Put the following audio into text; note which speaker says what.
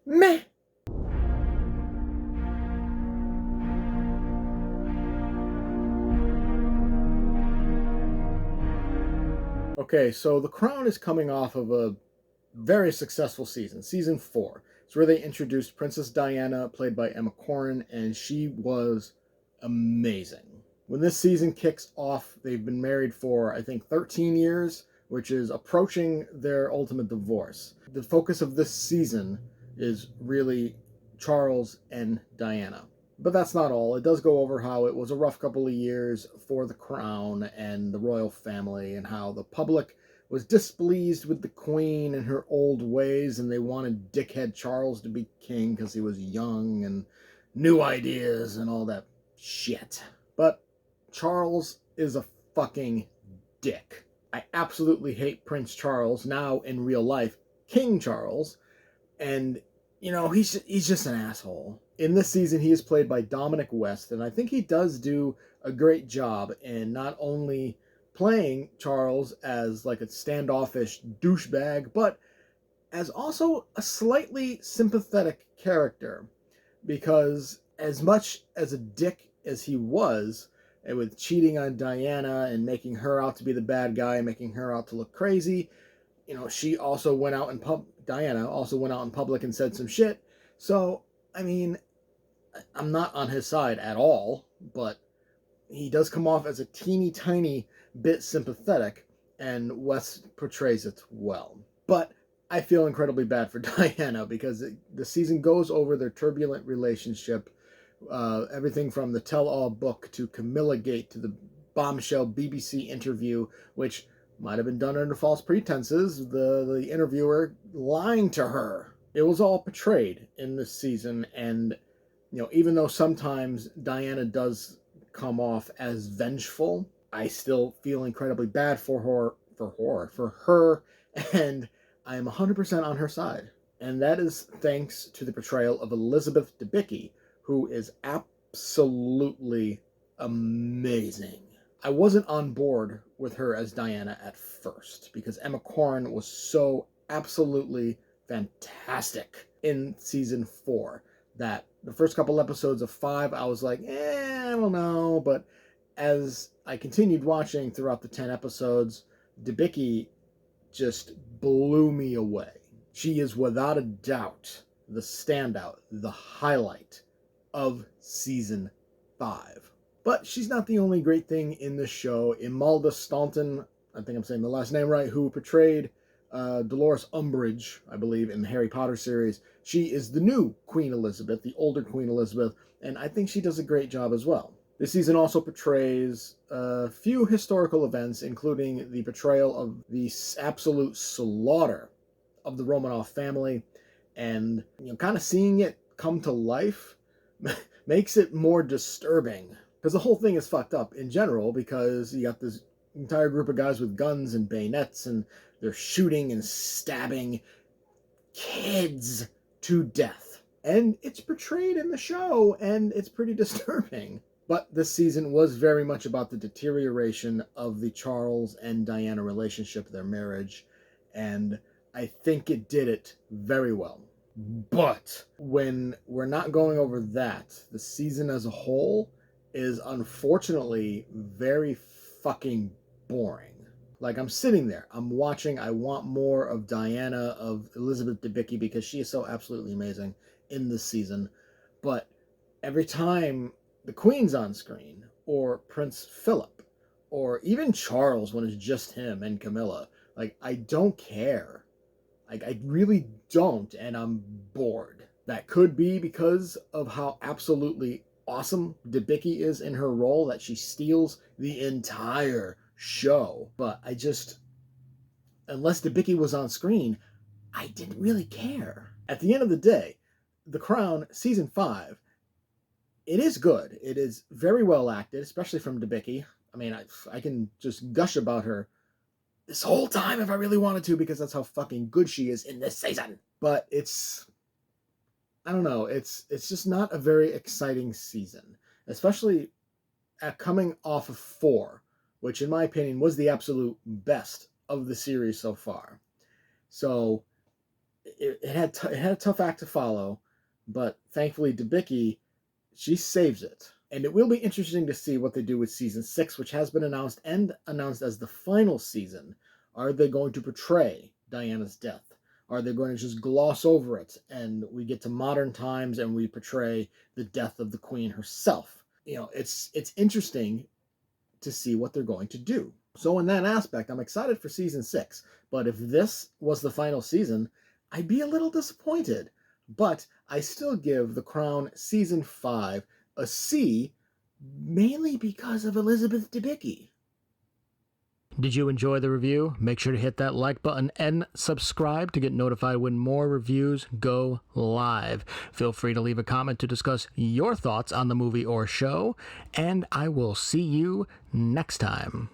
Speaker 1: Meh. Okay, so The Crown is coming off of a very successful season, season 4. It's where they introduced Princess Diana, played by Emma Corrin, and she was amazing. When this season kicks off, they've been married for, I think, 13 years, which is approaching their ultimate divorce. The focus of this season is really Charles and Diana. But that's not all. It does go over how it was a rough couple of years for the crown and the royal family, and how the public was displeased with the queen and her old ways, and they wanted dickhead Charles to be king because he was young and new ideas and all that shit. But Charles is a fucking dick. I absolutely hate Prince Charles, now in real life, King Charles, and he's just an asshole. In this season, he is played by Dominic West, and I think he does do a great job in not only playing Charles as like a standoffish douchebag, but as also a slightly sympathetic character. Because as much as a dick as he was, and with cheating on Diana and making her out to be the bad guy, making her out to look crazy, she also went out in Diana also went out in public and said some shit. So, I mean, I'm not on his side at all, but he does come off as a teeny tiny bit sympathetic, and Wes portrays it well. But I feel incredibly bad for Diana because the season goes over their turbulent relationship, everything from the tell-all book to Camilla Gate to the bombshell BBC interview, which might have been done under false pretenses, the interviewer lying to her. It was all portrayed in this season, and even though sometimes Diana does come off as vengeful, I still feel incredibly bad for her, and I am 100% on her side. And that is thanks to the portrayal of Elizabeth Debicki, who is absolutely amazing. I wasn't on board with her as Diana at first because Emma Corrin was so absolutely fantastic in season 4 that the first couple episodes of 5 I was like, I don't know. But as I continued watching throughout the 10 episodes, Debicki just blew me away. She is without a doubt the standout, the highlight of season 5. But she's not the only great thing in the show. Imelda Staunton, I think I'm saying the last name right, who portrayed Dolores Umbridge, I believe, in the Harry Potter series. She is the new Queen Elizabeth, the older Queen Elizabeth, and I think she does a great job as well. This season also portrays a few historical events, including the portrayal of the absolute slaughter of the Romanov family, and kind of seeing it come to life makes it more disturbing. Because the whole thing is fucked up in general, because you got this entire group of guys with guns and bayonets, and they're shooting and stabbing kids to death. And it's portrayed in the show, and it's pretty disturbing. But this season was very much about the deterioration of the Charles and Diana relationship, their marriage, and I think it did it very well. But when we're not going over that, the season as a whole is unfortunately very fucking boring. Like, I'm sitting there, I'm watching, I want more of Diana, of Elizabeth Debicki, because she is so absolutely amazing in this season. But every time the Queen's on screen, or Prince Philip, or even Charles when it's just him and Camilla, like, I don't care. Like, I really don't, and I'm bored. That could be because of how absolutely awesome Debicki is in her role, that she steals the entire show. But unless Debicki was on screen, I didn't really care. At the end of the day, The Crown Season 5, it is good. It is very well acted, especially from Debicki. I mean, I can just gush about her this whole time if I really wanted to, because that's how fucking good she is in this season. But I don't know, it's just not a very exciting season, especially at coming off of 4, which in my opinion was the absolute best of the series so far. So it had a tough act to follow, but thankfully Debicki, she saves it. And it will be interesting to see what they do with season 6, which has been announced as the final season. Are they going to portray Diana's death? Are they going to just gloss over it and we get to modern times and we portray the death of the queen herself? It's interesting to see what they're going to do. So in that aspect, I'm excited for season 6. But if this was the final season, I'd be a little disappointed. But I still give The Crown season 5 a C, mainly because of Elizabeth Debicki.
Speaker 2: Did you enjoy the review? Make sure to hit that like button and subscribe to get notified when more reviews go live. Feel free to leave a comment to discuss your thoughts on the movie or show, and I will see you next time.